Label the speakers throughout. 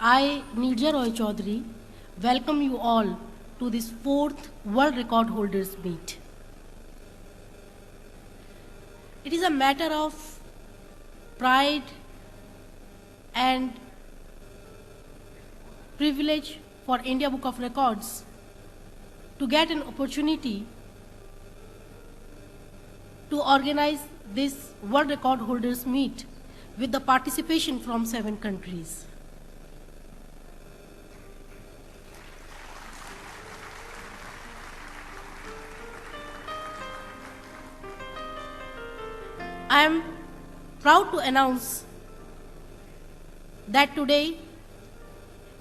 Speaker 1: I, Nirja Roy Chaudhary, welcome you all to this 4th World Record Holders Meet. It is a matter of pride and privilege for India Book of Records to get an opportunity to organize this World Record Holders Meet with the participation from 7 countries. I am proud to announce that today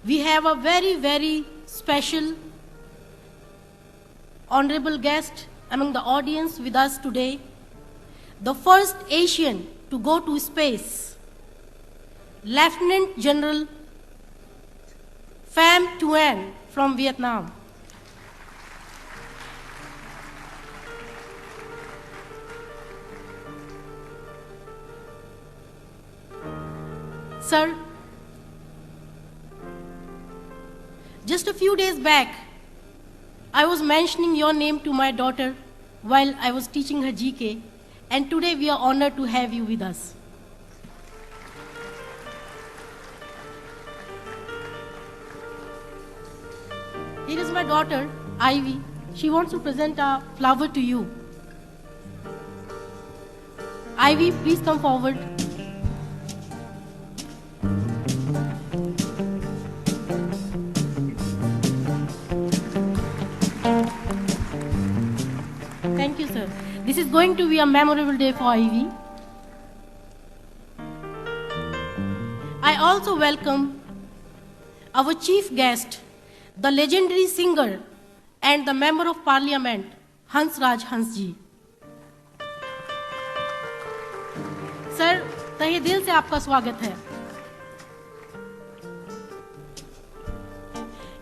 Speaker 1: we have a very, very special honorable guest among the audience with us today, the first Asian to go to space, Lieutenant General Pham Tuan from Vietnam. Sir, just a few days back, I was mentioning your name to my daughter while I was teaching her GK, and today we are honored to have you with us. Here is my daughter, Ivy. She wants to present a flower to you. Ivy, please come forward. Thank you, sir. This is going to be a memorable day for Ivy. I also welcome our chief guest, the legendary singer and the Member of Parliament, Hansraj Hansji. Sir, तहे दिल से आपका स्वागत है.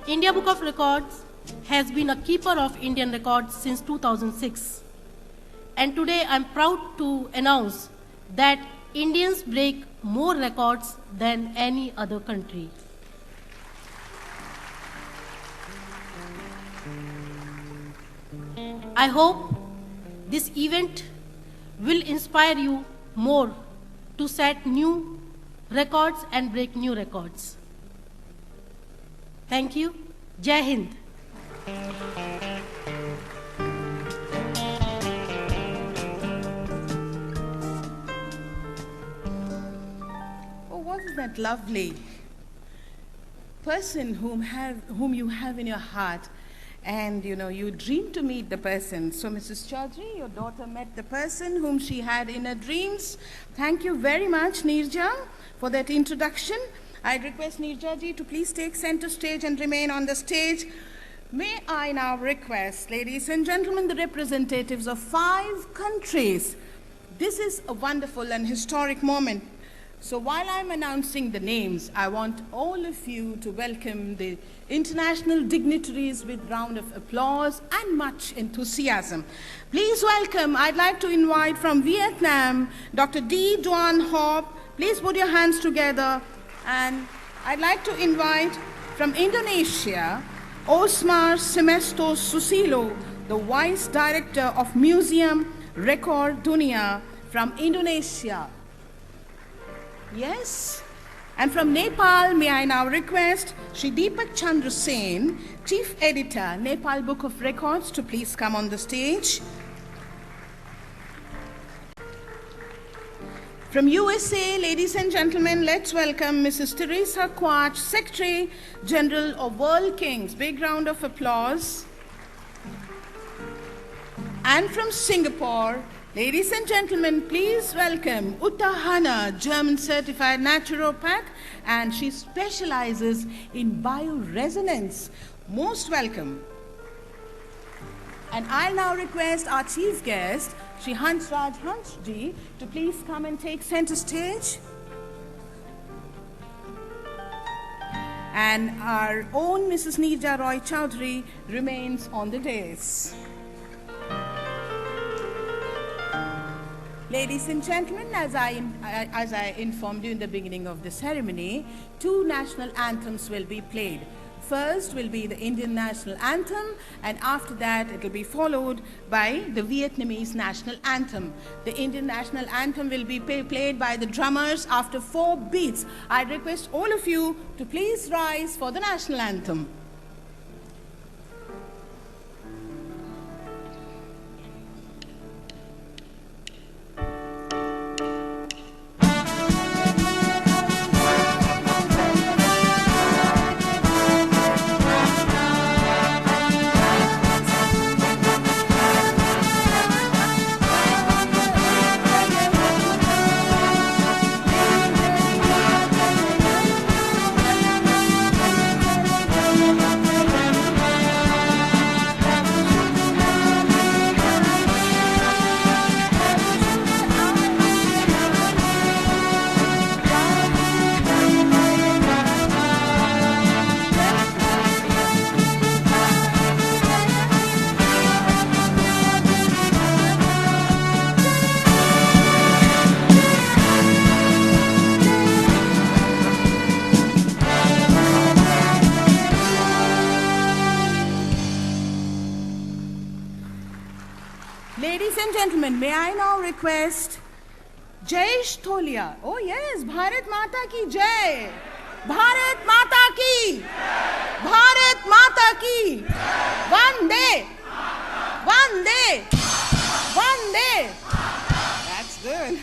Speaker 1: India Book of Records has been a keeper of Indian records since 2006. And today I'm proud to announce that Indians break more records than any other country. I hope this event will inspire you more to set new records and break new records. Thank you. Jai Hind.
Speaker 2: Oh, wasn't that lovely? Person whom you have in your heart, and you dream to meet the person. So Mrs. Chaudhary, your daughter met the person whom she had in her dreams. Thank you very much, Nirja, for that introduction. I request Nirja ji to please take center stage and remain on the stage. May I now request, ladies and gentlemen, the representatives of 5 countries. This is a wonderful and historic moment. So while I'm announcing the names, I want all of you to welcome the international dignitaries with a round of applause and much enthusiasm. Please welcome, I'd like to invite from Vietnam, Dr. Tuan Hop. Please put your hands together. And I'd like to invite from Indonesia, Osmar Susilo, the Vice Director of Museum Record Dunia from Indonesia. Yes. And from Nepal, may I now request Shri Deepak Chandra, Chief Editor, Nepal Book of Records, to please come on the stage. From USA, ladies and gentlemen, let's welcome Mrs. Teresa Quach, Secretary General of WorldKings. Big round of applause. And from Singapore, ladies and gentlemen, please welcome Uta Hanna, German certified naturopath, and she specializes in bioresonance. Most welcome. And I'll now request our chief guest, Shri Hansraj Hansji, to please come and take center stage. And our own Mrs. Nirja Roy Chaudhary remains on the dais. Ladies and gentlemen, as I informed you in the beginning of the ceremony, 2 national anthems will be played. First will be the Indian national anthem, and after that it will be followed by the Vietnamese national anthem. The Indian national anthem will be played by the drummers after 4 beats. I request all of you to please rise for the national anthem. Ladies and gentlemen, may I now request Jai Tholia. Oh yes, Bharat Mata ki Jai. Bharat Mata ki. Bharat Mata ki. Vande. Vande. Vande. That's good.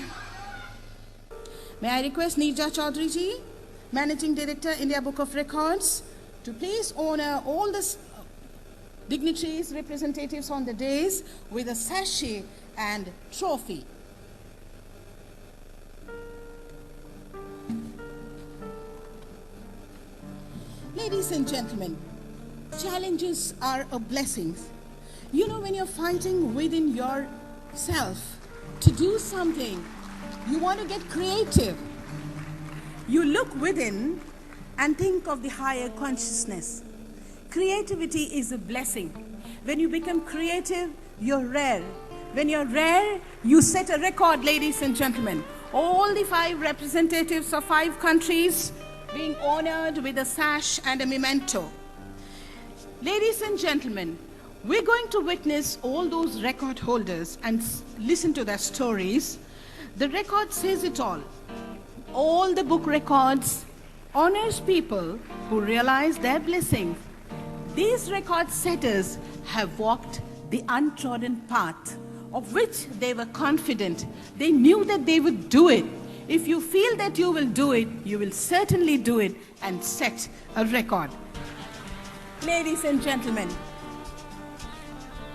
Speaker 2: May I request Neerja Chaudhary ji, Managing Director, India Book of Records, to please honor all the dignitaries, representatives on the dais with a sachet and trophy. Ladies and gentlemen, challenges are a blessing. You know, when you're fighting within yourself to do something, you want to get creative. You look within and think of the higher consciousness. Creativity is a blessing. When you become creative, you're rare. When you're rare, you set a record, ladies and gentlemen. All the 5 representatives of 5 countries being honored with a sash and a memento. Ladies and gentlemen, we're going to witness all those record holders and listen to their stories. The record says it all. All the book records honors people who realize their blessings. These record setters have walked the untrodden path of which they were confident. They knew that they would do it. If you feel that you will do it, you will certainly do it and set a record. Ladies and gentlemen,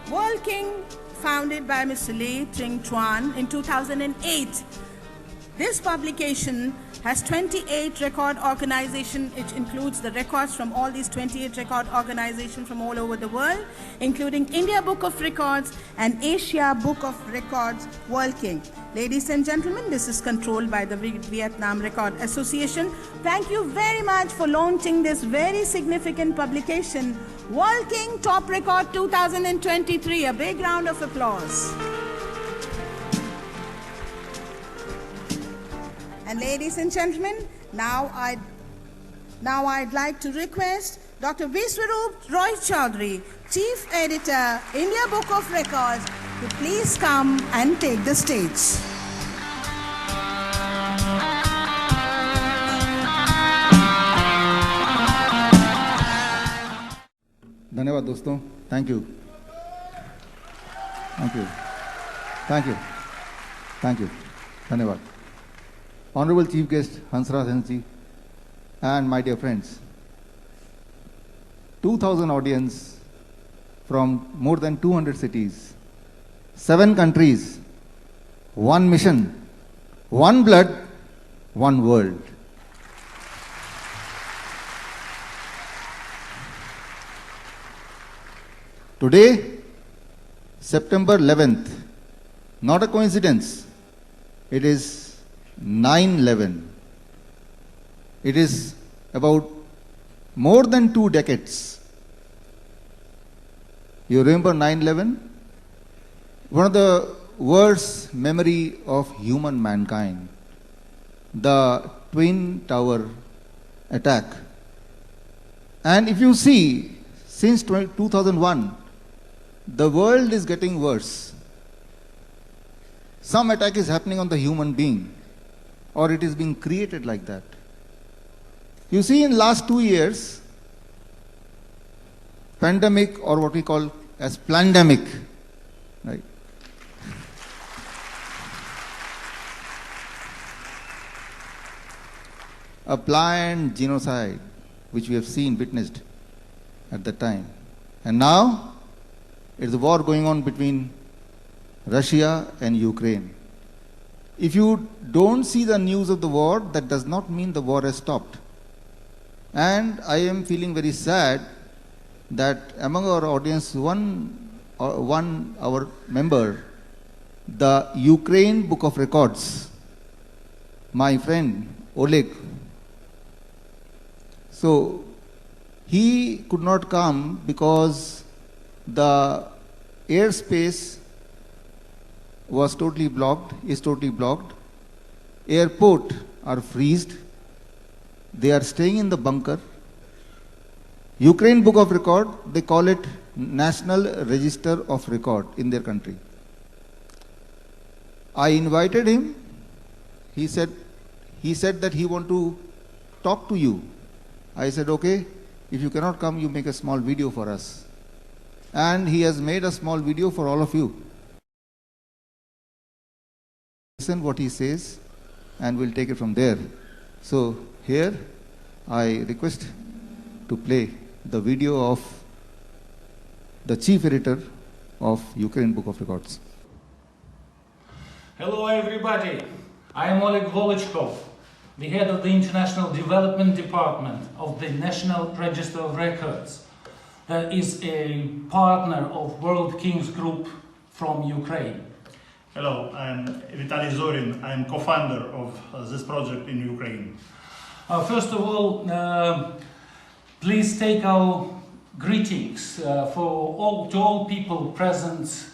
Speaker 2: WorldKing, founded by Mr. Lee Tuan in 2008. This publication has 28 record organizations. It includes the records from all these 28 record organizations from all over the world, including India Book of Records and Asia Book of Records, WorldKing. Ladies and gentlemen, this is controlled by the Vietnam Record Association. Thank you very much for launching this very significant publication, WorldKings Top Record 2023. A big round of applause. And ladies and gentlemen, now I'd like to request Dr. Viswarup Roy Chaudhary, Chief Editor, India Book of Records, to please come and take the stage.
Speaker 3: धन्यवाद दोस्तों, thank you, thank you, thank you, thank you, धन्यवाद. Honorable Chief Guest Hansraj Hansi and my dear friends, 2,000 audience from more than 200 cities, 7 countries, 1 mission, 1 blood, 1 world. Today, September 11th, not a coincidence, it is 9/11. It is about more than 2 decades. You remember 9/11? One of the worst memory of human mankind, the Twin Tower attack. And if you see, since 2001, the world is getting worse. Some attack is happening on the human being, or it is being created like that. You see, in last 2 years, pandemic, or what we call as plandemic, right? A planned genocide, which we have seen, witnessed at the time. And now, it's a war going on between Russia and Ukraine. If you don't see the news of the war, that does not mean the war has stopped. And I am feeling very sad that among our audience, our member, the Ukraine Book of Records, my friend Oleg. So he could not come because the airspace was totally blocked, is totally blocked. Airport are freezed. They are staying in the bunker. Ukraine Book of Record, they call it National Register of Record in their country. I invited him. He said that he want to talk to you. I said, okay, if you cannot come, you make a small video for us. And he has made a small video for all of you. Listen what he says, and we'll take it from there. So here, I request to play the video of the chief editor of Ukraine Book of Records.
Speaker 4: Hello everybody, I am Oleg Volochkov, the head of the International Development Department of the National Register of Records. That is a partner of WorldKings Group from Ukraine.
Speaker 5: Hello, I'm Vitaly Zorin. I'm co-founder of this project in Ukraine.
Speaker 4: First of all, please take our greetings to all people present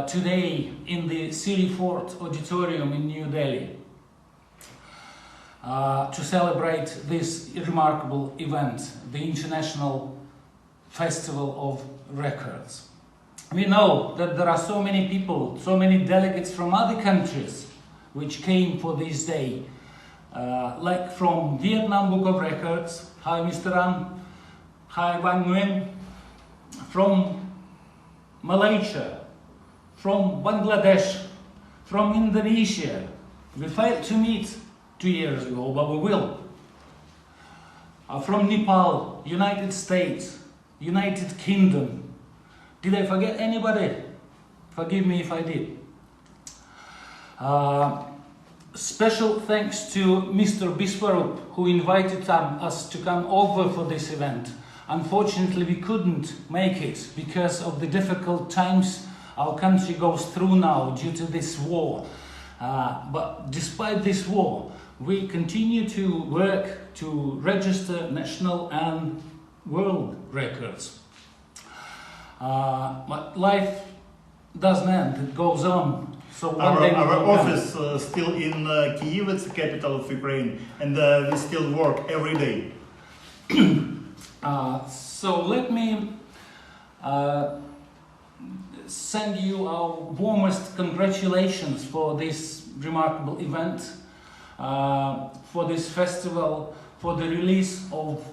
Speaker 4: today in the Siri Fort Auditorium in New Delhi to celebrate this remarkable event, the International Festival of Records. We know that there are so many people, so many delegates from other countries which came for this day, like from Vietnam Book of Records, hi Mr. Tran, hi Nguyen, from Malaysia, from Bangladesh, from Indonesia. We failed to meet 2 years ago, but we will. From Nepal, United States, United Kingdom. Did I forget anybody? Forgive me if I did. Special thanks to Mr. Biswarup, who invited us to come over for this event. Unfortunately, we couldn't make it because of the difficult times our country goes through now due to this war. But despite this war, we continue to work to register national and world records. But life doesn't end, it goes on. So
Speaker 5: our office still in Kyiv, it's the capital of Ukraine, and we still work every day.
Speaker 4: So let me send you our warmest congratulations for this remarkable event, for this festival, for the release of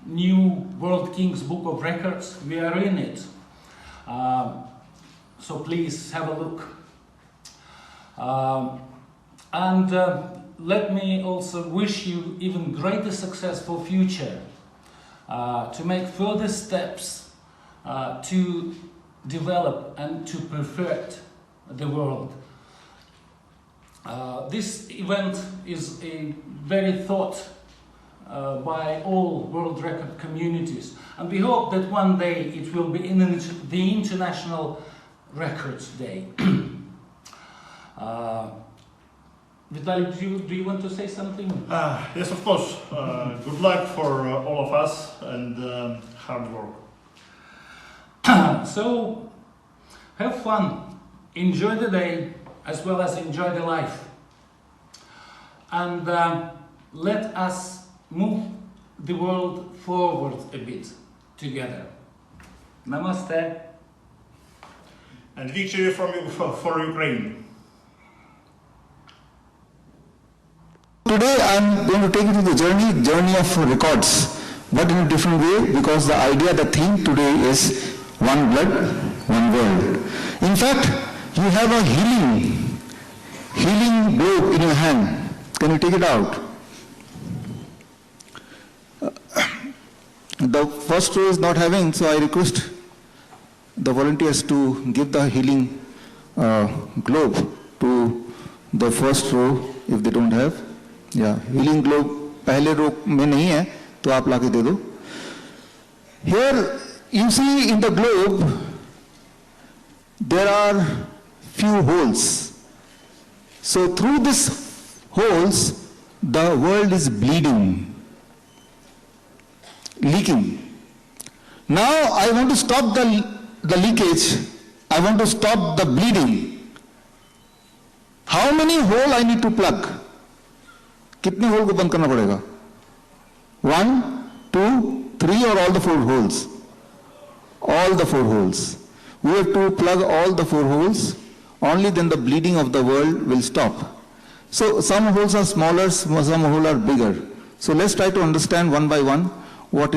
Speaker 4: new WorldKings Book of Records. We are in it. So please have a look. And let me also wish you even greater success for future, to make further steps to develop and to perfect the world. This event is a very thought by all world record communities, and we hope that one day it will be in the International Records Day. Vitaly, do you want to say something?
Speaker 5: Yes, of course. Good luck for all of us, and hard work.
Speaker 4: So, have fun enjoy the day as well as enjoy the life. And let us move the world forward a bit together. Namaste.
Speaker 5: And victory for Ukraine.
Speaker 3: Today I'm going to take you to the journey of records, but in a different way, because the idea, the theme today is one blood, one world. In fact, you have a healing globe in your hand. Can you take it out? The first row is not having, so I request the volunteers to give the healing globe to the first row if they don't have. Yeah, healing globe पहले रो में नहीं है, तो आप लाके दे दो. Here you see in the globe there are few holes. So through these holes the world is bleeding, leaking. Now I want to stop the leakage. I want to stop the bleeding. How many holes I need to plug? कितने whole को बंद करना पड़ेगा? 1, 2, 3 or all the 4 holes? All the 4 holes. We have to plug all the 4 holes. Only then the bleeding of the world will stop. So some holes are smaller, some holes are bigger. So let's try to understand one by one what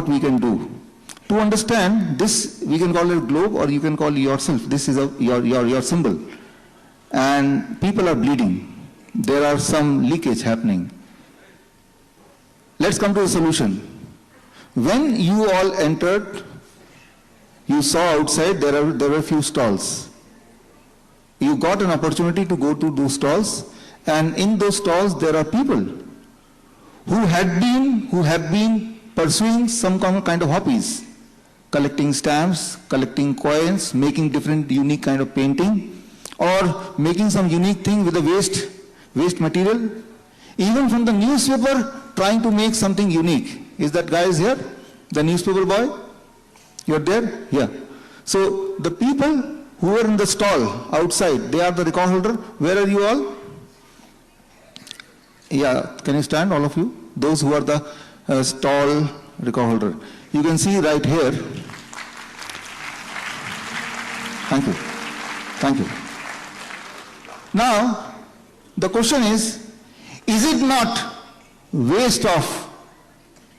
Speaker 3: we can do. To understand this, we can call it a globe, or you can call yourself. This is your symbol. And people are bleeding. There are some leakage happening. Let's come to the solution. When you all entered, you saw outside there were few stalls. You got an opportunity to go to those stalls, and in those stalls there are people who have been pursuing some kind of hobbies, collecting stamps, collecting coins, making different unique kind of painting, or making some unique thing with the waste material. Even from the newspaper, trying to make something unique. Is that guy is here? The newspaper boy? You're there? Yeah. So the people who are in the stall outside, they are the record holder. Where are you all? Yeah, can you stand, all of you? Those who are the stall record holder. You can see right here. Thank you. Thank you. Now, the question is it not waste of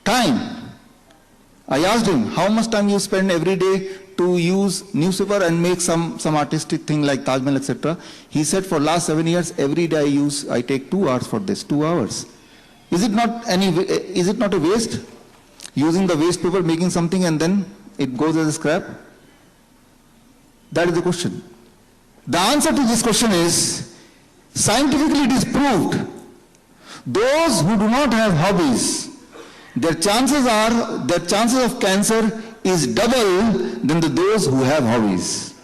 Speaker 3: time? I asked him, how much time you spend every day to use newspaper and make some artistic thing like Taj Mahal, etc. He said for last 7 years, every day I take 2 hours for this, 2 hours. Is it not a waste? Using the waste paper, making something and then it goes as a scrap? That is the question. The answer to this question is, scientifically it is proved, those who do not have hobbies, their chances of cancer is double than those who have hobbies.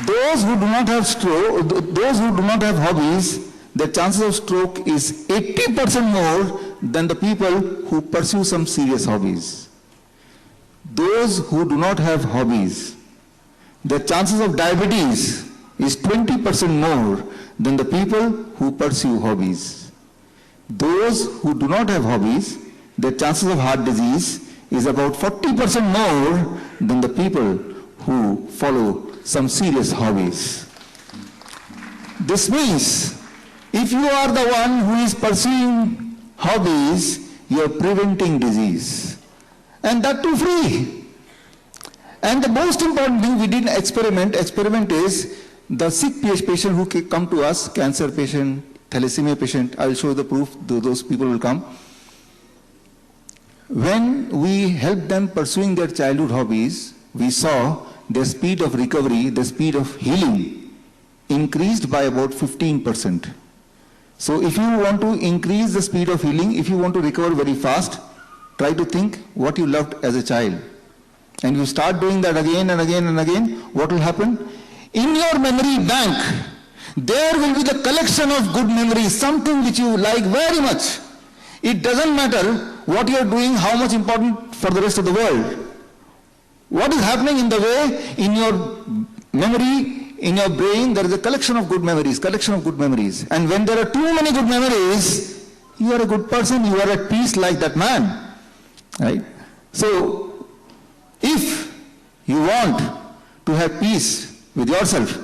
Speaker 3: Those who do not have hobbies, their chances of stroke is 80% more than the people who pursue some serious hobbies. Those who do not have hobbies, their chances of diabetes is 20% more than the people who pursue hobbies. Those who do not have hobbies, their chances of heart disease is about 40% more than the people who follow some serious hobbies. This means, if you are the one who is pursuing hobbies, you are preventing disease. And that too free. And the most important thing, we did an experiment. Experiment is the sick patient who come to us, cancer patient, thalassemia patient, I will show the proof, those people will come. When we helped them pursuing their childhood hobbies, we saw their speed of recovery, the speed of healing increased by about 15%. So if you want to increase the speed of healing, if you want to recover very fast, try to think what you loved as a child. And you start doing that again and again and again, what will happen? In your memory bank, there will be the collection of good memories, something which you like very much. It doesn't matter what you are doing, how much important for the rest of the world. What is happening in the way in your memory, in your brain, there is a collection of good memories. And when there are too many good memories, you are a good person, you are at peace like that man. Right? So, if you want to have peace with yourself,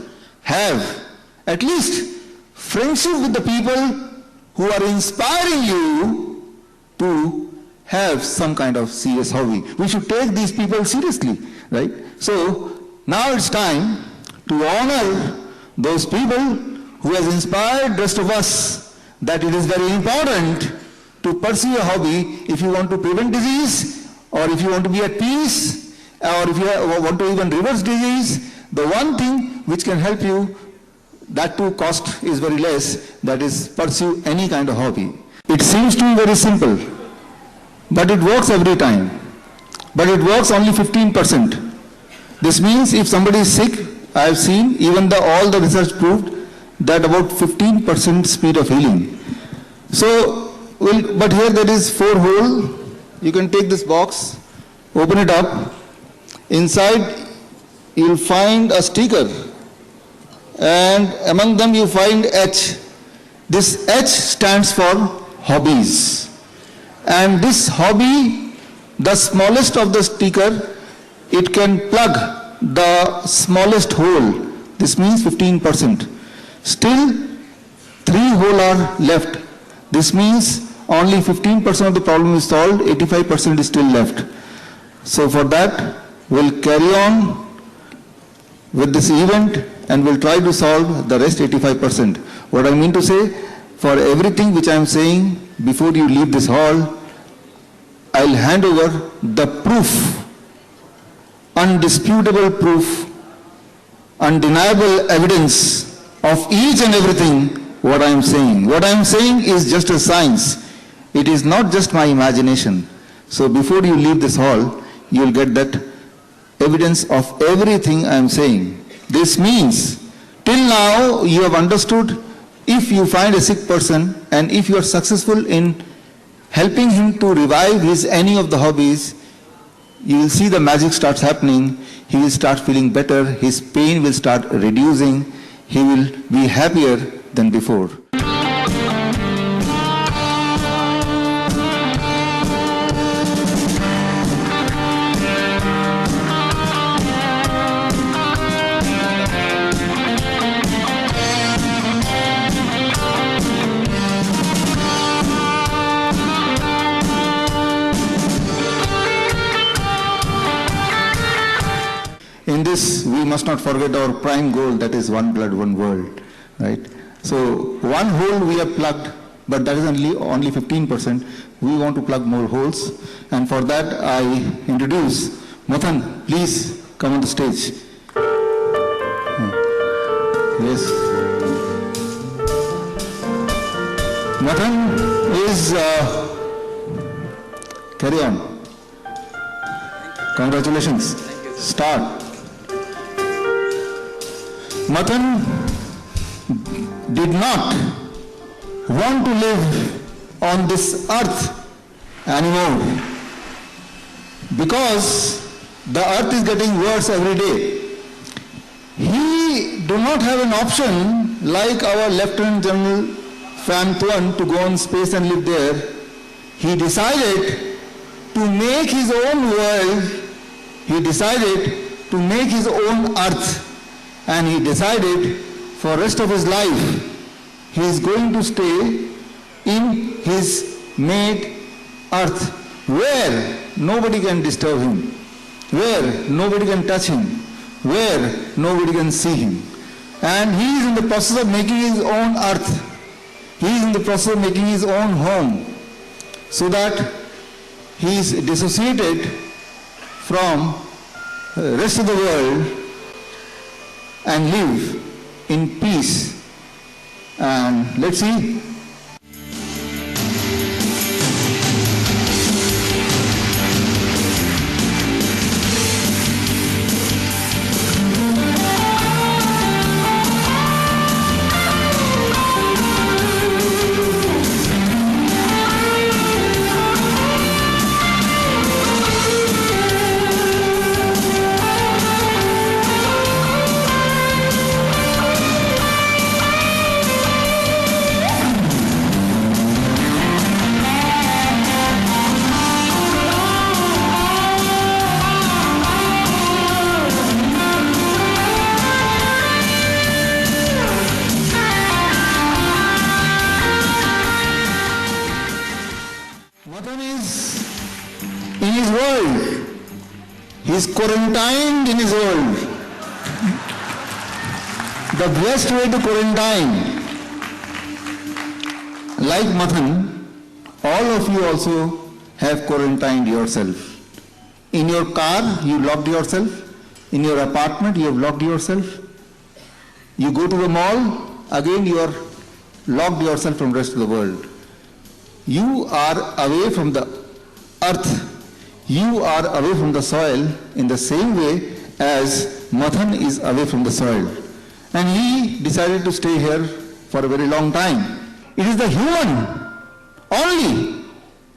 Speaker 3: have at least friendship with the people who are inspiring you to have some kind of serious hobby. We should take these people seriously, right? So now it's time to honor those people who has inspired the rest of us that it is very important to pursue a hobby if you want to prevent disease, or if you want to be at peace, or if you want to even reverse disease. The one thing which can help you, that too cost is very less, that is pursue any kind of hobby. It seems to be very simple, but it works every time. But it works only 15%. This means if somebody is sick, I have seen even all the research proved that about 15% speed of healing. So, but here there is 4 hole. You can take this box, open it up. Inside you will find a sticker, and among them you find H. This H stands for hobbies. And this hobby, the smallest of the sticker, it can plug the smallest hole. This means 15%. Still 3 holes are left. This means only 15% of the problem is solved, 85% is still left. So for that, we'll carry on with this event and we'll try to solve the rest 85%. What I mean to say, for everything which I am saying, before you leave this hall, I'll hand over the proof, undisputable proof, undeniable evidence of each and everything what I am saying. What I am saying is just a science. It is not just my imagination. So before you leave this hall, you will get that evidence of everything I am saying. This means, till now you have understood, if you find a sick person and if you are successful in helping him to revive any of the hobbies, you will see the magic starts happening. He will start feeling better, his pain will start reducing, he will be happier than before. In this, we must not forget our prime goal, that is one blood, one world, right? So one hole we have plugged, but that is only 15%. We want to plug more holes, and for that I introduce Mathan. Please come on the stage. Yes. Mathan is carry on. Congratulations. Start. Mathan did not want to live on this earth anymore because the earth is getting worse every day. He do not have an option like our Lieutenant General Pham Tuan to go on space and live there. He decided to make his own world. He decided to make his own earth. And he decided for the rest of his life, he is going to stay in his made earth, where nobody can disturb him, where nobody can touch him, where nobody can see him. And he is in the process of making his own earth. He is in the process of making his own home, so that he is dissociated from the rest of the world and live in peace. And let's see. is quarantined in his world. The best way to quarantine, like Mathan, all of you also have quarantined yourself. In your car, you locked yourself. In your apartment, you have locked yourself. You go to the mall, again you are locked yourself from the rest of the world. You are away from the earth. You are away from the soil in the same way as Mathan is away from the soil. And he decided to stay here for a very long time. It is the human only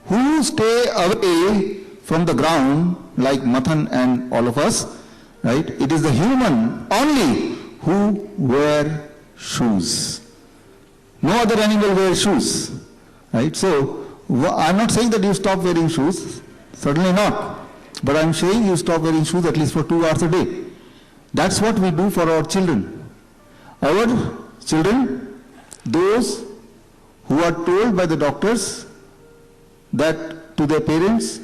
Speaker 3: who stay away from the ground like Mathan and all of us, right? It is the human only who wear shoes. No other animal wears shoes, right? So I'm not saying that you stop wearing shoes, certainly not. But I'm saying you stop wearing shoes at least for 2 hours a day. That's what we do for our children. Our children, those who are told by the doctors that to their parents,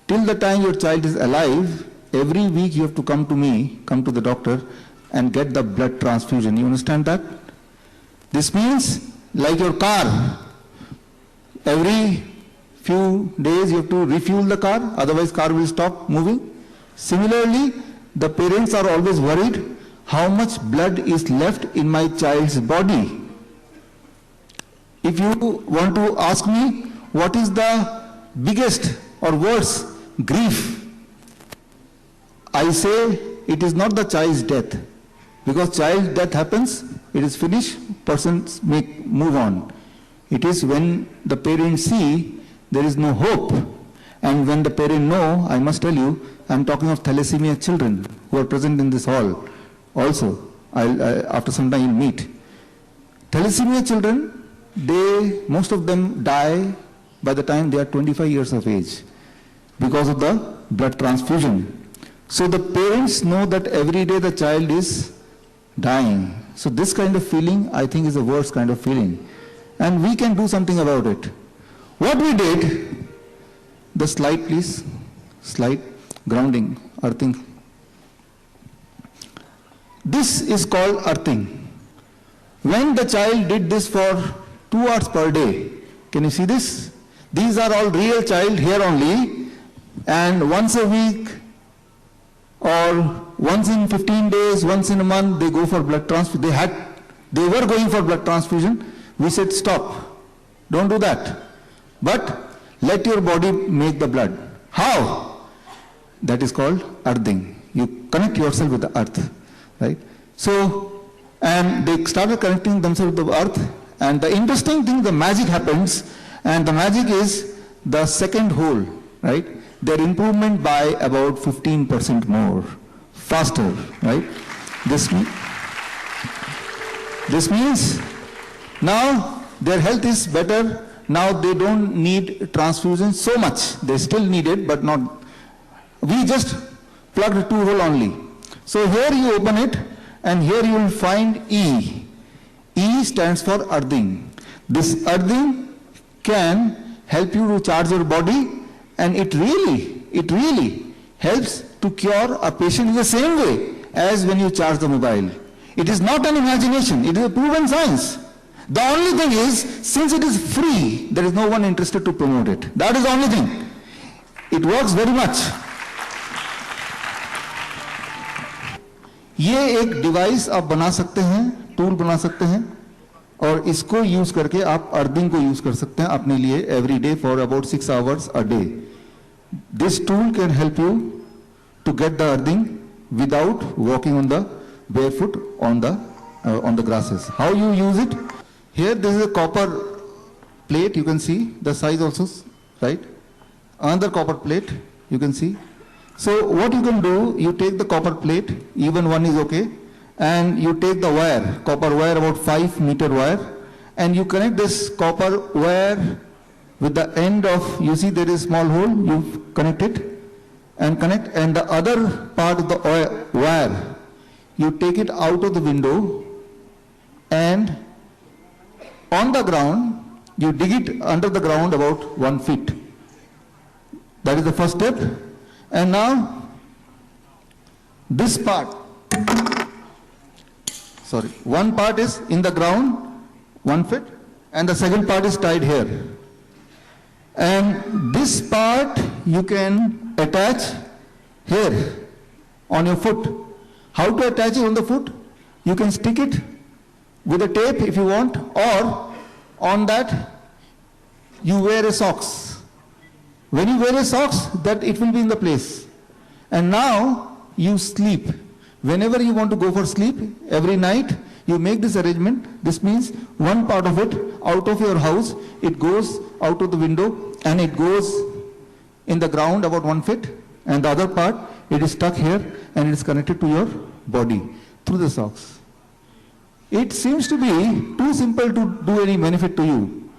Speaker 3: till the time your child is alive, every week you have to come to me, come to the doctor and get the blood transfusion. You understand that? This means like your car, every few days you have to refuel the car, otherwise car will stop moving. Similarly, the parents are always worried how much blood is left in my child's body. If you want to ask me what is the biggest or worst grief, I say it is not the child's death, because child's death happens, it is finished, persons move on. It is when the parents see there is no hope, and when the parents know, I must tell you, I am talking of thalassemia children who are present in this hall also. After some time you'll meet. Thalassemia children, most of them die by the time they are 25 years of age because of the blood transfusion. So the parents know that every day the child is dying. So this kind of feeling, I think, is the worst kind of feeling. And we can do something about it. What we did, the slide please, slide, grounding, earthing. This is called earthing. When the child did this for 2 hours per day, can you see this? These are all real child here only, and once a week or once in 15 days, once in a month, they go for blood transfusion. They were going for blood transfusion. We said stop, don't do that. But let your body make the blood. How? That is called earthing. You connect yourself with the earth, right? So, and they started connecting themselves with the earth, and the interesting thing, the magic happens, and the magic is the second hole, right? Their improvement by about 15% more, faster, right? This means now their health is better. Now they don't need transfusion so much. They still need it, but not. We just plugged 2 holes only. So here you open it, and here you will find E. E stands for earthing. This earthing can help you to charge your body, and it really helps to cure a patient in the same way as when you charge the mobile. It is not an imagination, it is a proven science. The only thing is, since it is free, there is no one interested to promote it. That is the only thing. It works very much. ये एक device आप बना सकते हैं, tool बना सकते हैं, और इसको यूज करके आप अर्थिंग को यूज कर सकते हैं अपने लिए every day for about 6 hours a day. This tool can help you to get the earthing without walking on the barefoot on the grasses. How you use it? Here this is a copper plate, you can see the size also, right? Another copper plate, you can see. So what you can do, you take the copper plate, even one is okay, and you take the wire, copper wire, about 5 meter wire, and you connect this copper wire with the end of, you see there is small hole, you connect it, and the other part of the wire, you take it out of the window, and on the ground, you dig it under the ground about 1 feet. That is the first step. And now This part, sorry, one part is in the ground, 1 foot, and the second part is tied here. And this part you can attach here on your foot. How to attach it on the foot? You can stick it with a tape if you want, or on that you wear a socks. When you wear a socks, that it will be in the place. And now you sleep. Whenever you want to go for sleep, every night you make this arrangement. This means one part of it out of your house, it goes out of the window and it goes in the ground about 1 foot, and the other part, it is stuck here and it is connected to your body through the socks. It seems to be too simple to do any benefit to you,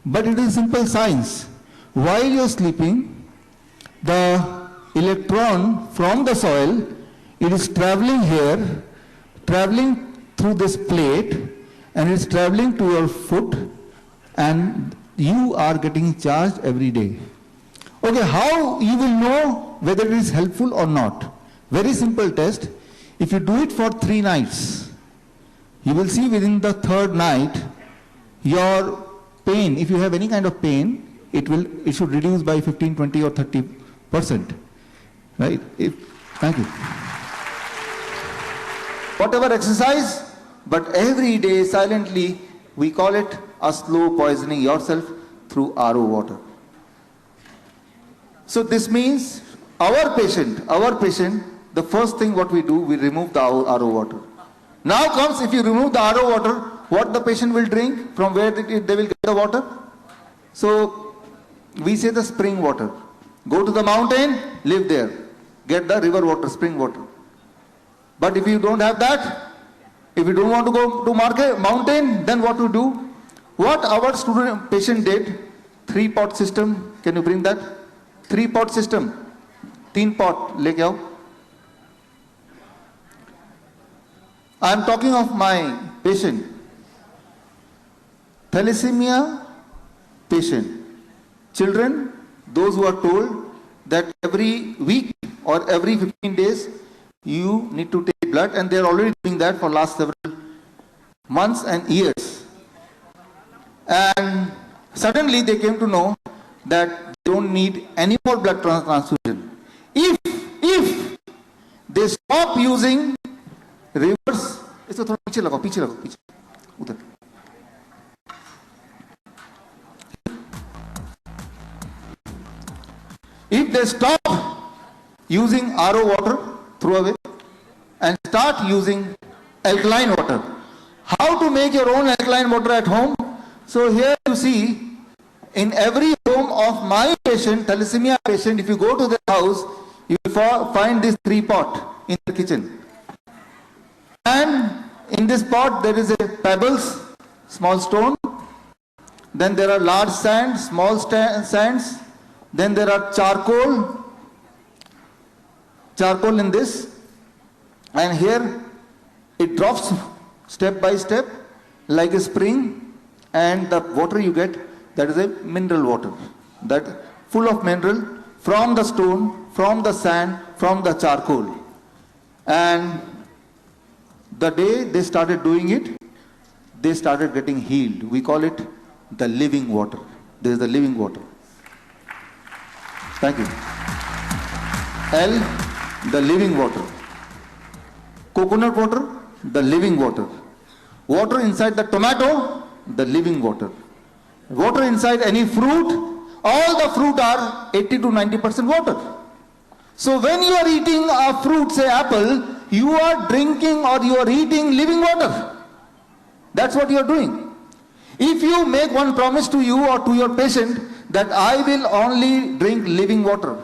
Speaker 3: but it is simple science. While you are sleeping, the electron from the soil, it is traveling here, traveling through this plate, and it is traveling to your foot, and you are getting charged every day. Okay, how you will know whether it is helpful or not? Very simple test. If you do it for 3 nights, you will see within the 3rd night, your pain, if you have any kind of pain, it should reduce by 15, 20 or 30%. Right? Thank you. Whatever exercise, but every day silently, we call it a slow poisoning yourself through RO water. So this means our patient, the first thing what we do, we remove the RO water. Now comes, if you remove the RO water, what the patient will drink, from where they will get the water? So we say the spring water. Go to the mountain, live there. Get the river water, spring water. But if you don't have that, if you don't want to go to mountain, then what to do? What our patient did, 3-pot system, can you bring that? 3-pot system, 3 pot, leke aao. I am talking of my patient, thalassemia patient. Children, those who are told that every week or every 15 days, you need to take blood, and they are already doing that for last several months and years. And suddenly they came to know that they don't need any more blood transfusion. If they stop using rivers, इसको थोड़ा पीछे लगाओ, पीछे उधर. If they stop using RO water, throw away, and start using alkaline water. How to make your own alkaline water at home? So here you see, in every home of my patient, thalassemia patient, if you go to the house, you will find this 3-pot in the kitchen. And in this pot there is a pebbles, small stone, then there are large sand, small sands, then there are charcoal in this, and here it drops step by step like a spring, and the water you get, that is a mineral water, that full of mineral from the stone, from the sand, from the charcoal. And the day they started doing it, they started getting healed. We call it the living water. This is the living water. Thank you. The living water. Coconut water, the living water. Water inside the tomato, the living water. Water inside any fruit, all the fruit are 80 to 90% water. So when you are eating a fruit, say apple, you are drinking or you are eating living water. That's what you are doing. If you make one promise to you or to your patient that I will only drink living water,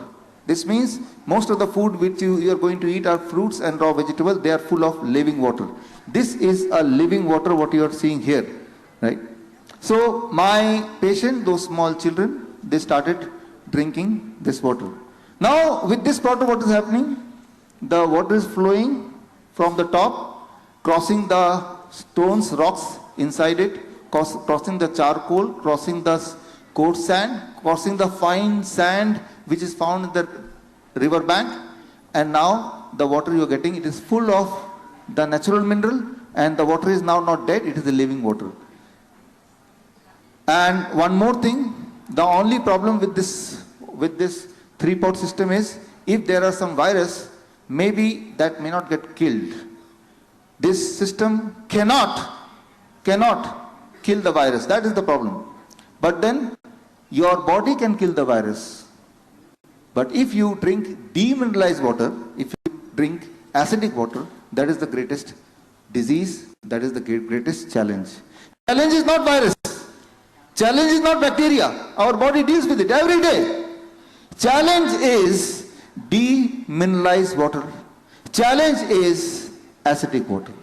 Speaker 3: this means most of the food which you are going to eat are fruits and raw vegetables, they are full of living water. This is a living water what you are seeing here, right? So my patient, those small children, they started drinking this water. Now with this water, what is happening? The water is flowing from the top, crossing the stones, rocks inside it, crossing the charcoal, crossing the coarse sand, crossing the fine sand which is found in the river bank, and now the water you are getting, it is full of the natural mineral, and the water is now not dead, it is a living water. And one more thing, the only problem with this 3-pot system is, if there are some virus, maybe that may not get killed. This system cannot kill the virus. That is the problem. But then your body can kill the virus. But if you drink demineralized water, if you drink acidic water, that is the greatest disease, that is the greatest challenge. Challenge is not virus. Challenge is not bacteria. Our body deals with it every day. Challenge is demineralized water. Challenge is acidic water.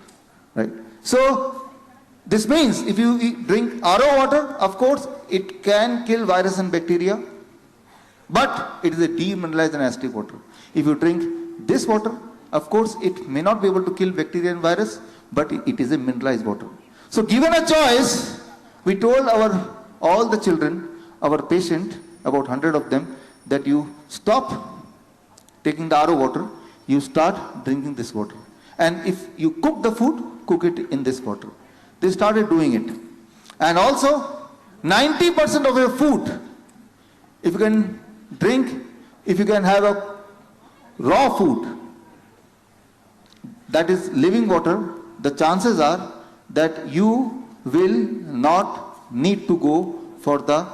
Speaker 3: Right? So this means if you drink RO water, of course it can kill virus and bacteria, but it is a demineralized and acidic water. If you drink this water, of course it may not be able to kill bacteria and virus, but it is a mineralized water. So given a choice, we told all the children, our patient, about 100 of them, that you stop taking the RO water, you start drinking this water. And if you cook the food, cook it in this water. They started doing it. And also, 90% of your food, if you can drink, if you can have a raw food, that is living water, the chances are that you will not need to go for the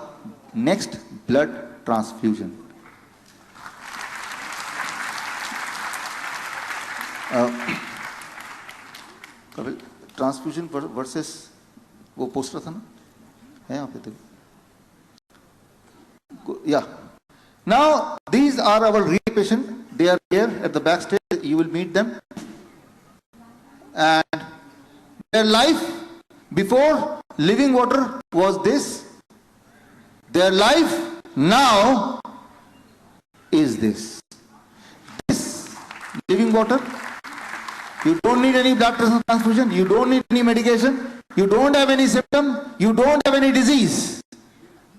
Speaker 3: next blood transfusion. Transfusion versus वो poster था ना है यहाँ पे तो yeah. Now these are our real patients. They are here at the backstage. You will meet them, and their life before living water was this. Their life now is this. This living water. You don't need any blood transfusion. You don't need any medication. You don't have any symptom. You don't have any disease.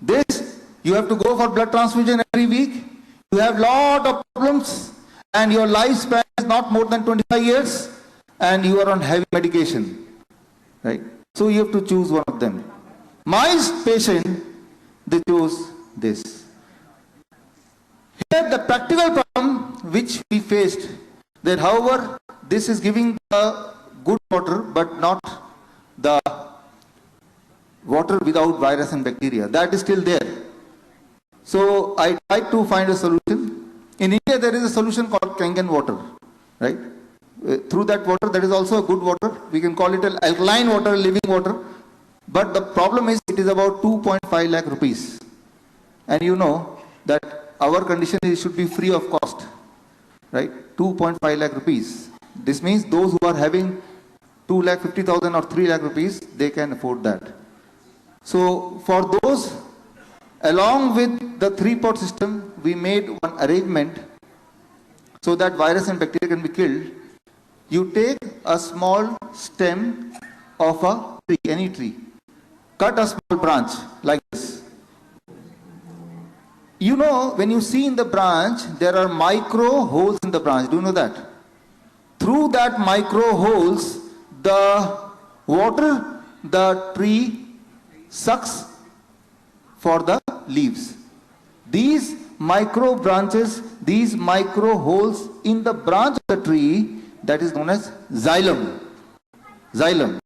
Speaker 3: This, you have to go for blood transfusion every week. You have lot of problems, and your lifespan is not more than 25 years, and you are on heavy medication, right? So you have to choose one of them. My patient, they chose this. Here the practical problem which we faced, that however this is giving the good water but not the water without virus and bacteria, that is still there. So I tried to find a solution. In India there is a solution called Kangen water, right? Through that water, that is also a good water. We can call it an alkaline water, living water. But the problem is it is about 2.5 lakh rupees. And you know that our condition is should be free of cost, right? 2.5 lakh rupees. This means those who are having 2,50,000 or 3 lakh rupees, they can afford that. So for those, along with the 3-pot system, we made one arrangement so that virus and bacteria can be killed. You take a small stem of a tree, any tree, cut a small branch like this. You know, when you see in the branch, there are micro holes in the branch. Do you know that? Through that micro holes, the water the tree sucks for the leaves. These micro branches, these micro holes in the branch of the tree, that is known as xylem. Xylem,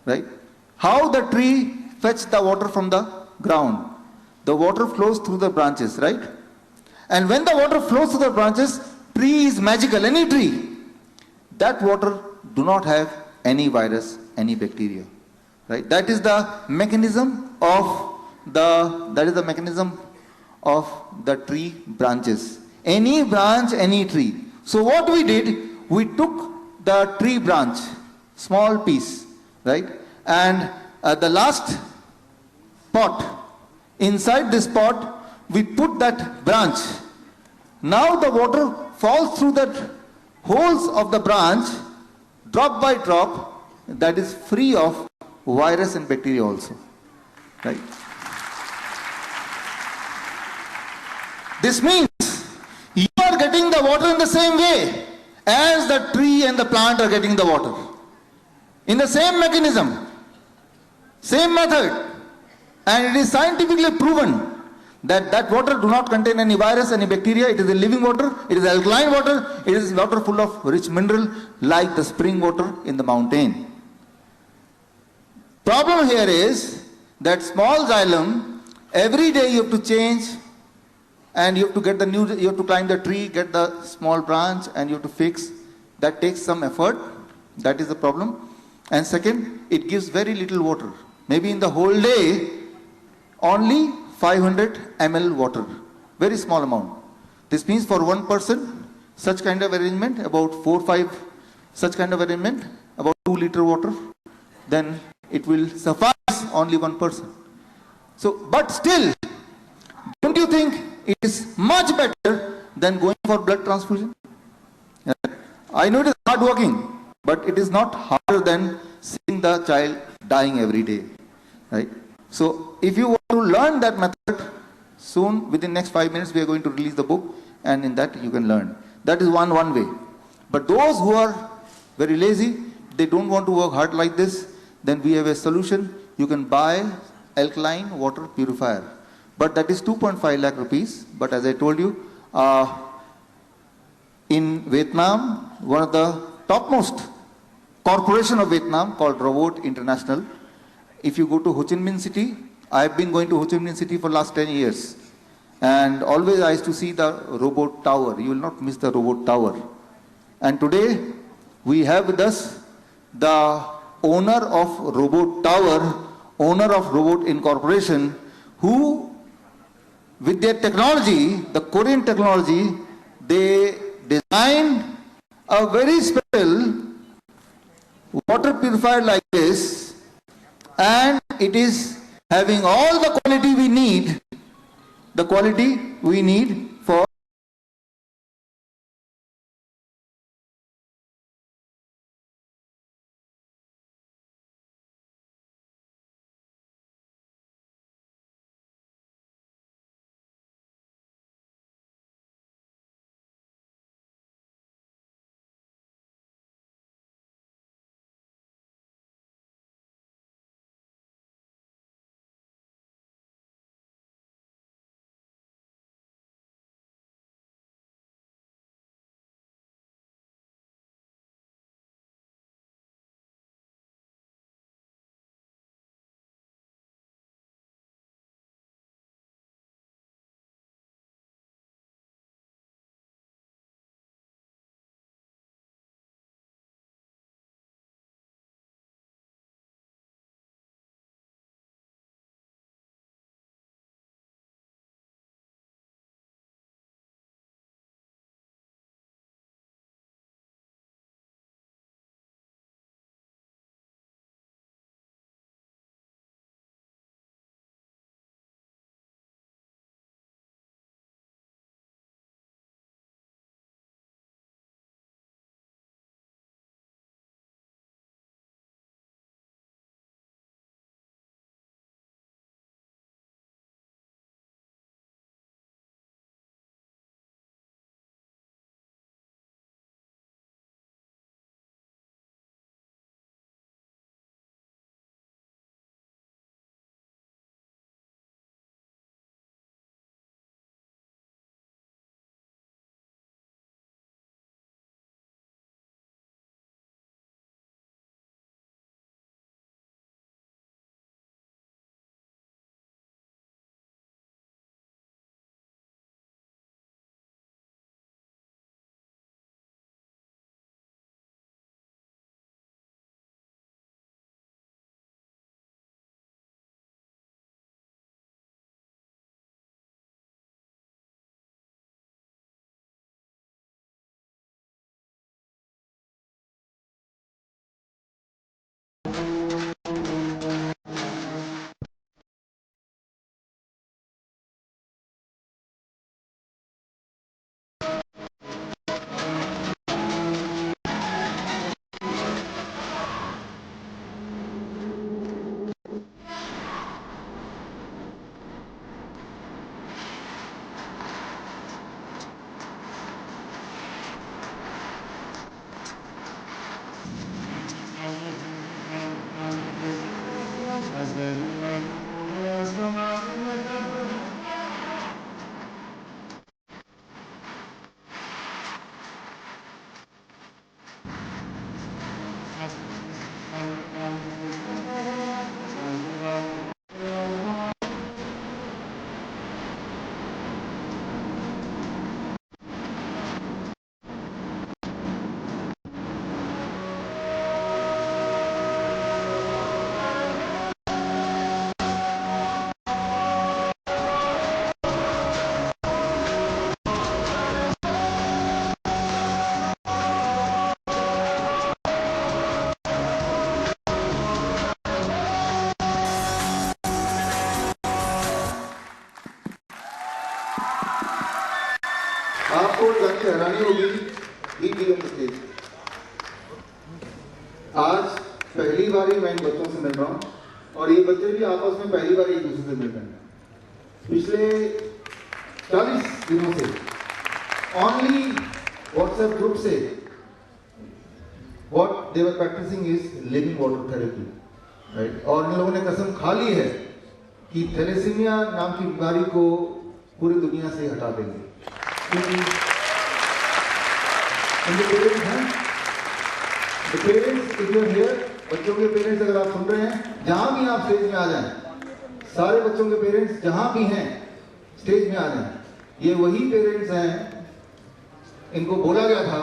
Speaker 3: right? How the tree fetches the water from the ground? The water flows through the branches, right? And when the water flows through the branches, tree is magical, any tree. That water do not have any virus, any bacteria, right? That is the mechanism of the tree branches. Any branch, any tree. So what we did, we took the tree branch, small piece, right? And the last pot, inside this pot, we put that branch. Now the water falls through the holes of the branch, drop by drop, that is free of virus and bacteria also, right? This means you are getting the water water in the same way as the tree and the plant are getting the water. In the same mechanism, same method. And it is scientifically proven that that water do not contain any virus, any bacteria. It is a living water, it is alkaline water, it is water full of rich mineral like the spring water in the mountain. Problem here is that small xylem, every day you have to change and you have to get the new, you have to climb the tree, get the small branch and you have to fix. That takes some effort. That is the problem. And second, it gives very little water. Maybe in the whole day, only 500 ml water. Very small amount. This means for one person, such kind of arrangement, about 4-5 such kind of arrangement, about 2 liter water, then it will suffice only one person. So, but still, don't you think it is much better than going for blood transfusion? I know it is hard working, but it is not harder than seeing the child dying every day, right? So, if you want to learn that method, soon, within next 5 minutes, we are going to release the book, and in that you can learn. That is one way. But those who are very lazy, they don't want to work hard like this, then we have a solution. You can buy alkaline water purifier. But that is 2.5 lakh rupees. But as I told you, in Vietnam, one of the topmost corporation of Vietnam called Robot International. If you go to Ho Chi Minh City, I have been going to Ho Chi Minh City for last 10 years. And always I used to see the robot tower. You will not miss the robot tower. And today, we have with us the owner of Robot Tower, owner of Robot Incorporation, who with their technology, the Korean technology, they designed a very special water purifier like this, and it is having all the quality we need आपको जान के हैरानी होगी, ही be on the stage. आज पहली बार ही मैं इन बच्चों से मिल रहा हूँ और ये बच्चे भी आपस में पहली बार एक दूसरे से मिल रहे हैं। पिछले 40 दिनों से ओनली व्हाट्सएप ग्रुप से what they were practicing is living water therapy, right? और इन लोगों ने कसम खा ली है कि थैलेसीमिया नाम की बीमारी को पूरी दुनिया से हटा देंगे, क्योंकि उनके पेरेंट्स हैं, the parents if you are here, बच्चों के पेरेंट्स अगर आप सुन रहे हैं, जहां भी आप स्टेज में आ जाएं, सारे बच्चों के पेरेंट्स जहां भी हैं स्टेज में आ जाएं। ये वही पेरेंट्स हैं, इनको बोला गया था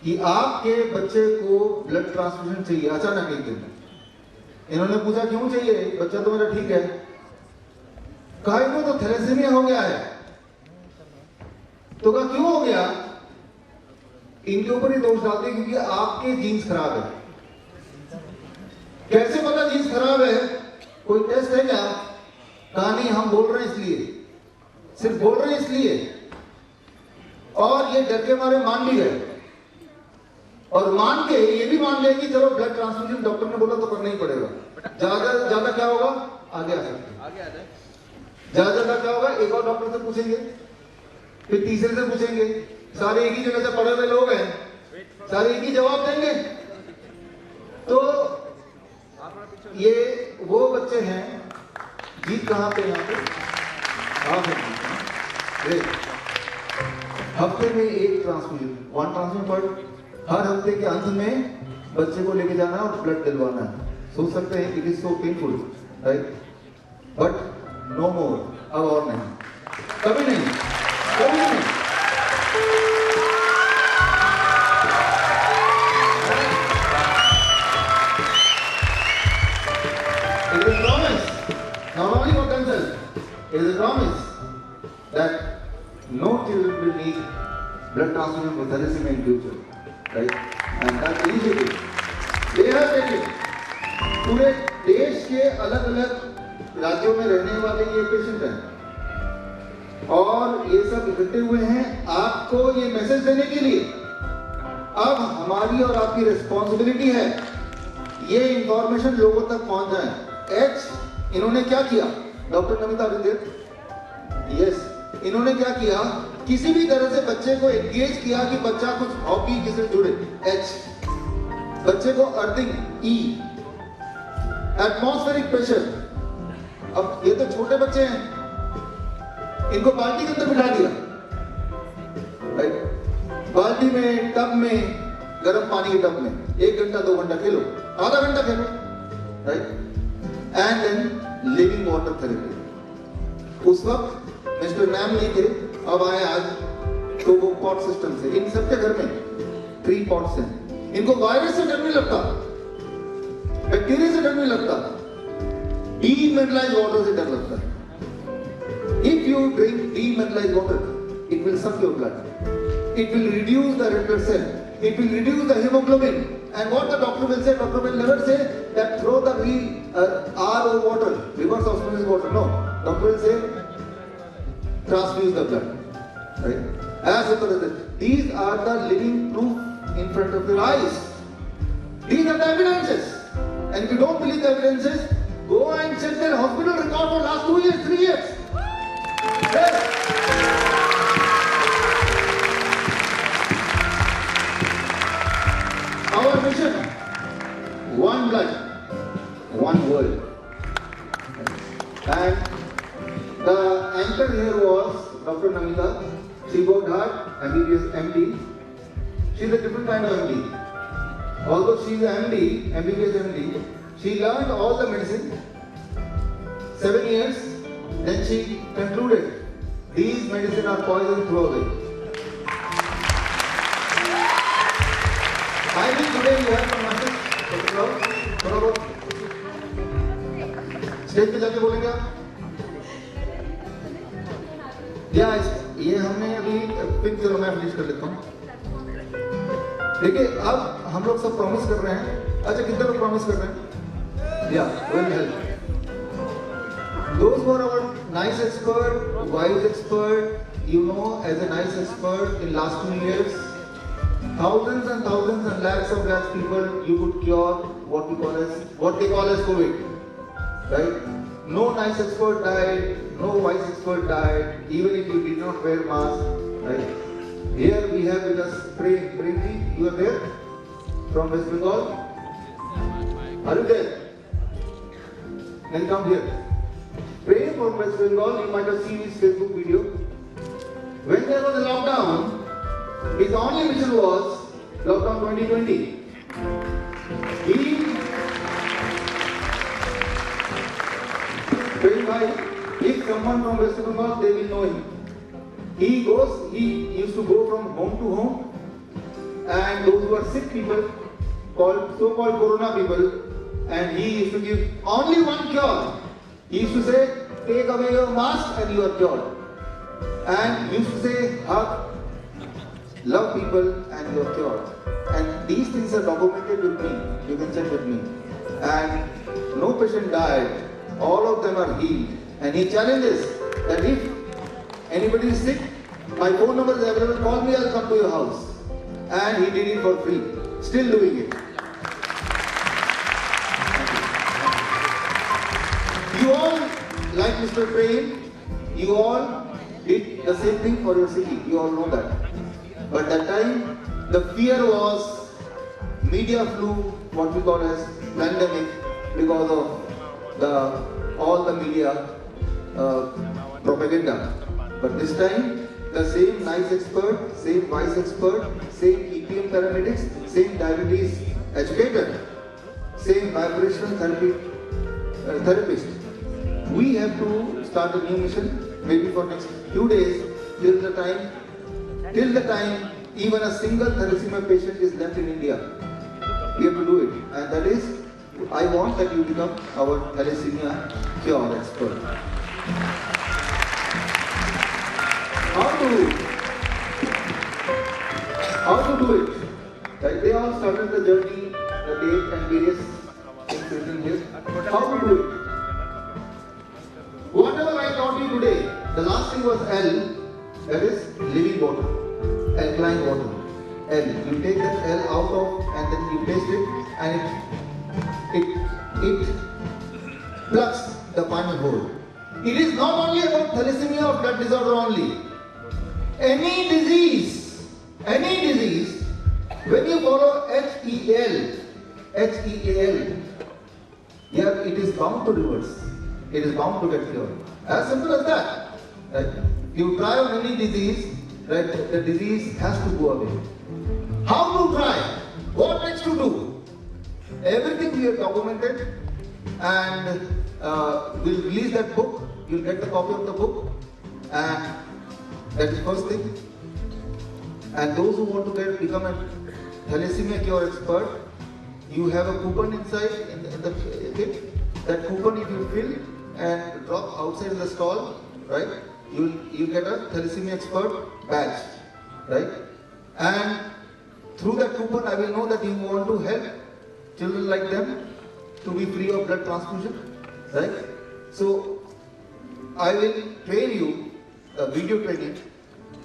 Speaker 3: कि आपके बच्चे को ब्लड ट्रांसफ्यूजन चाहिए अचानक एक दिन। इन्होंने पूछा क्यों चाहिए, बच्चा तो मेरा ठीक है। कहा इनको तो थैलेसीमिया हो गया है। तो कहा क्यों हो गया? इनके ऊपर ही दोष डालते क्योंकि आपके जीन्स खराब है। कैसे पता जीन्स खराब है? कोई टेस्ट है क्या? कहा नहीं, हम बोल रहे हैं इसलिए, सिर्फ बोल रहे हैं इसलिए। और ये डर के मारे मान भी गए, और मान के ये भी मान गए कि चलो ब्लड ट्रांसफ्यूजन डॉक्टर ने बोला तो करना ही पड़ेगा। ज्यादा क्या होगा, आगे आ सकते हैं। ज्यादा क्या होगा, एक और डॉक्टर से पूछेंगे, फिर तीसरे से पूछेंगे, सारे एक ही जगह से पढ़े हुए लोग हैं, सारे एक ही जवाब देंगे। तो ये वो बच्चे हैं, जीत कहां पे, यहाँ पे हफ्ते में एक ट्रांसफ्यूजन, 1 ट्रांसफ्यूजन पर हर हफ्ते के अंत में बच्चे को लेके जाना है और ब्लड दिलवाना है। सोच सकते हैं it is so painful, right? But no more, अब और नहीं, कभी नहीं, कभी नहीं। It is a promise, not only for themselves, it is a promise that no children will need blood transfusion for thalassemia in future. Right? And that initiative, they are taking, पूरे देश के अलग अलग राज्यों में रहने वाले ये पेशेंट हैं और ये सब इकट्ठे हुए हैं आपको ये मैसेज देने के लिए। अब हमारी और आपकी रिस्पॉन्सिबिलिटी है ये इंफॉर्मेशन लोगों तक पहुंच जाए। इन्होंने क्या किया, डॉक्टर नमिता विद्युत, यस, इन्होंने क्या किया, किसी भी तरह से बच्चे को एंगेज किया कि बच्चा कुछ हॉबी किसी से जुड़े। बच्चे को अर्थिंग, ई, एटमॉस्फेरिक प्रेशर। अब ये तो छोटे बच्चे हैं, इनको बाल्टी के अंदर बिठा दिया, राइट? बाल्टी में, टब में, गर्म पानी के टब में 1 घंटा 2 घंटा खेलो, आधा घंटा खेलो, right? And then living water therapy. उस वक्त मिस्टर मैम नहीं थे, अब आए आज, तो वो पॉट सिस्टम से, इन सबके घर में 3 पॉट्स हैं। इनको वायरस से डर नहीं लगता, बैक्टीरिया से डर नहीं लगता, डीमिनरलाइज्ड वाटर से डर लगता है। If you drink demineralised water, it will suck your blood, it will reduce the red blood cell, it will reduce the hemoglobin, and what the doctor will say, doctor will never say that throw the RO water, reverse osmosis water, no, doctor will say transfuse the blood, right? As simple as that. These are the living proof in front of your eyes. These are the evidences, and if you don't believe the evidences, go and check their hospital record for last 2 years, 3 years. Yes. Our mission, one blood, one world. And the anchor here was Dr. Namita. She worked hard, MBBS MD. She's a different kind of MD. Although she's an MD, MBBS MD, she learned all the medicine, 7 years, then she concluded, these medicine are poison, throw away. I think today you have some message, Prof. Stage पे जाके बोलेंगे आप? या ये हमने अभी pick, चलो मैं फिनिश कर लेता हूँ। देखिए अब हम लोग सब प्रॉमिस कर रहे हैं। अच्छा कितने लोग प्रॉमिस कर रहे हैं? या will help. Those who are our nice expert, wise expert, you know, as an ice expert in last 2 years, thousands and thousands and lakhs people you could cure what they call as COVID, right? No nice expert died, no wise expert died, even if you did not wear mask, right? Here we have with us Premji, you are there from West Bengal. Are you there? Then come here. Prem from West Bengal, you might have seen his Facebook video. When there was a lockdown, his only mission was lockdown 2020. If someone from West Bengal, they will know him. He used to go from home to home, and those who are sick people, so-called corona people, and he used to give only one cure. He used to say, take away your mask and you are cured. And he used to say, hug, love people and you are cured. And these things are documented with me. You can check with me. And no patient died. All of them are healed. And he challenges that if anybody is sick, my phone number is available, call me, I'll come to your house. And he did it for free. Still doing it. You all, like Mr. Prem, you all did the same thing for your city. You all know that. But that time, the fear was media flu, what we call as pandemic, because of all the media propaganda. But this time, the same nice expert, same wise expert, same EPM paramedics, same diabetes educator, same vibrational therapist. We have to start a new mission, maybe for next few days, till the time even a single thalassemia patient is left in India. We have to do it, and that is, I want that you become our thalassemia cure expert. How to do it? Right? They all started the journey, the date and various things written here. How to do it? Whatever I taught you today, the last thing was L, that is living water, alkaline water. L. You take that L out of and then you taste it, and it plugs the final hole. It is not only about thalassemia or blood disorder only. Any disease, when you follow HEAL, yeah, it is bound to reverse. It is bound to get cured. As simple as that. Right? You try on any disease, right? The disease has to go away. How to try? What next to do? Everything we have documented, and we'll release that book. You'll get the copy of the book, and that is first thing. And those who want to become a thalassemia cure expert, you have a coupon inside in the kit. That coupon, if you fill and drop outside the stall, right, you get a thalassemia expert badge, right? And through that coupon, I will know that you want to help children like them to be free of blood transfusion, right? So I will train you, video training,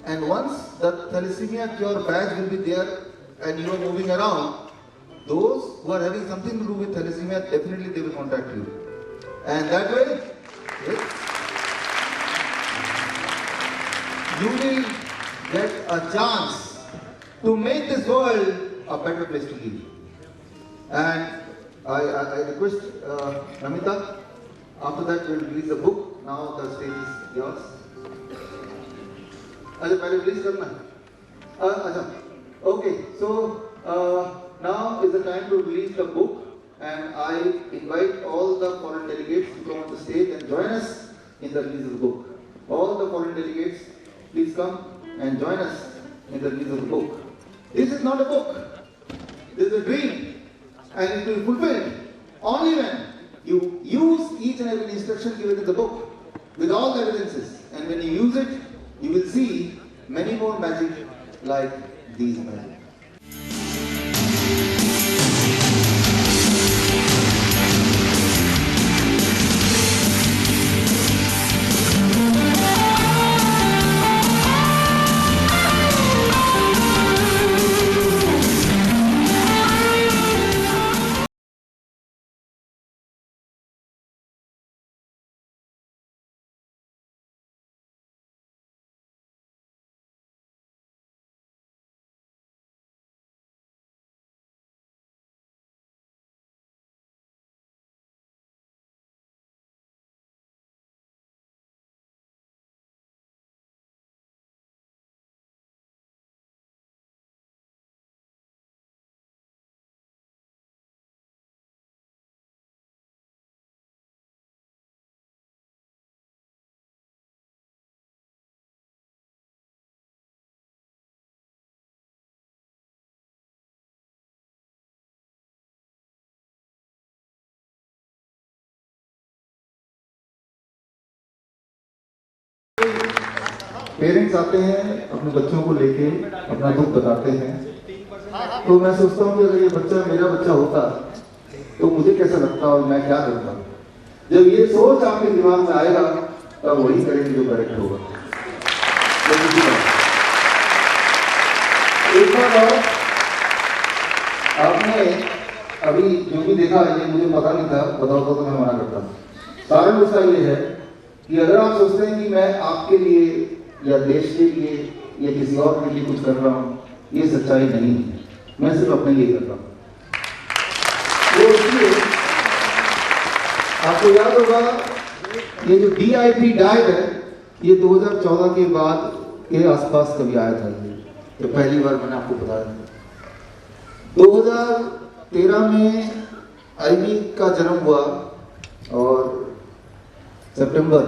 Speaker 3: and once the thalassemia cure badge will be there and you are moving around, those who are having something to do with thalassemia, definitely they will contact you. And that way, you will get a chance to make this world a better place to live. And I request Namita, after that we'll release the book. Now the stage is yours. Pehले release karna. Okay, so now is the time to release the book, and I invite all the foreign delegates to come on the stage and join us in the release of the book. All the foreign delegates, please come and join us in the release of the book. This is not a book. This is a dream, and it will be fulfilled only when you use each and every instruction given in the book with all the evidences. And when you use it, you will see many more magic like these magic. Parents आते हैं अपने बच्चों को लेके अपना दुख बताते हैं, तो मैं सोचता हूँ कि अगर ये बच्चा मेरा बच्चा होता तो मुझे कैसा लगता और मैं क्या करता। जब ये सोच आपके दिमाग में आएगा तब वही करेंगे जो करेक्ट होगा। एक बार और, आपने अभी जो भी देखा ये मुझे पता नहीं था, बताओ तो मैं मना करता। कारण उसका ये है कि अगर आप सोचते हैं कि मैं आपके लिए या देश के लिए या किसी और के लिए कुछ कर रहा हूँ, ये सच्चाई नहीं है। मैं सिर्फ अपने लिए कर रहा हूँ। वो इसलिए आपको याद होगा ये जो DIP डाइट है ये 2014 के बाद के आसपास कभी आया था, तो पहली बार मैंने आपको बताया। 2013 में IB का जन्म हुआ और सितंबर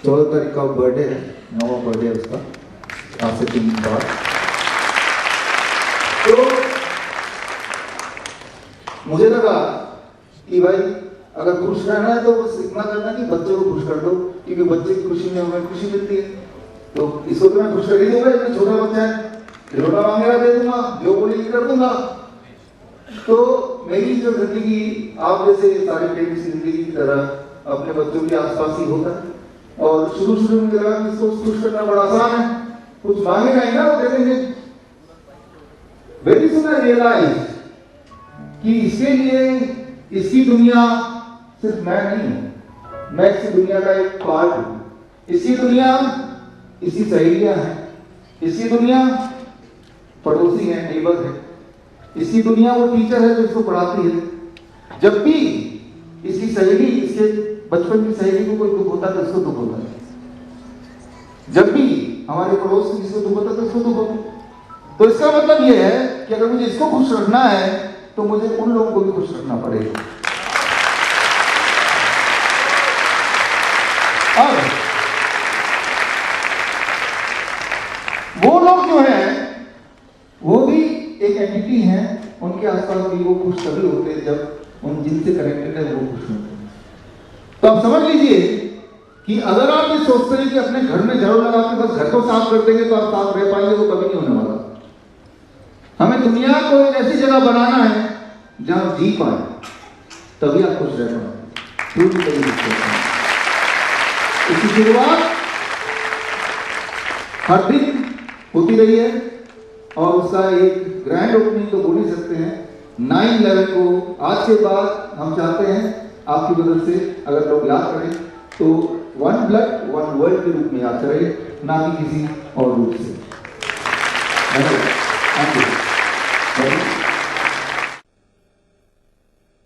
Speaker 3: 14 तारीख का बर्थडे है, 9वां बर्थडे है उसका, आज से 3 दिन बाद। तो मुझे लगा कि भाई अगर खुश रहना है तो बस इतना करना कि बच्चे को खुश कर दो, क्योंकि बच्चे की खुशी में हमें खुशी मिलती है। तो इसको तो मैं खुश कर ही दूंगा, इतना छोटा बच्चा है, खिलौना मांगेगा दे दूंगा, जो बोलेगी कर दूंगा। तो मेरी जो जिंदगी आप जैसे सारे पेरेंट्स की जिंदगी की तरह अपने बच्चों के आसपास ही होता है। और शुरू में मुझे लगा कि इसको खुश करना बड़ा आसान है, कुछ मांगेगा ही ना वो दे देंगे। वेरी सुन आई रियलाइज कि इसके लिए इसकी दुनिया सिर्फ मैं नहीं हूं, मैं इसकी दुनिया का एक पार्ट हूं। इसकी दुनिया इसकी सहेलियां हैं, इसकी दुनिया पड़ोसी है, नेबर है, इसकी दुनिया वो टीचर है जो इसको पढ़ाती है। जब भी इसकी सहेली, इसके बचपन की सहेली को कोई दुख होता है तो इसको दुख होता है। जब भी हमारे पड़ोस में किसी को दुख होता है तो इसको दुख होता है। तो इसका मतलब यह है कि अगर मुझे इसको खुश रखना है तो मुझे उन लोगों को भी खुश रखना पड़ेगा। अब वो लोग जो हैं वो भी एक एंटिटी हैं, उनके आसपास भी वो खुश तभी होते हैं जब उन जिनसे कनेक्टेड है वो खुश होते हैं। तो आप समझ लीजिए कि अगर आप ये सोचते हैं कि अपने घर में झाड़ू लगा के बस घर को साफ कर देंगे तो आप साफ रह पाएंगे, तो कभी नहीं होने वाला। हमें दुनिया को एक ऐसी जगह बनाना है जहां जी पाए, तभी आप खुश रह पाए। इसकी शुरुआत हर दिन होती रही है और उसका एक ग्रैंड ओपनिंग तो बोल ही सकते हैं 9/11 को। आज के बाद हम चाहते हैं आपकी मदद से अगर लोग याद करें तो 1 ब्लड 1 वर्ल्ड के रूप में याद करें, ना कि किसी और रूप से।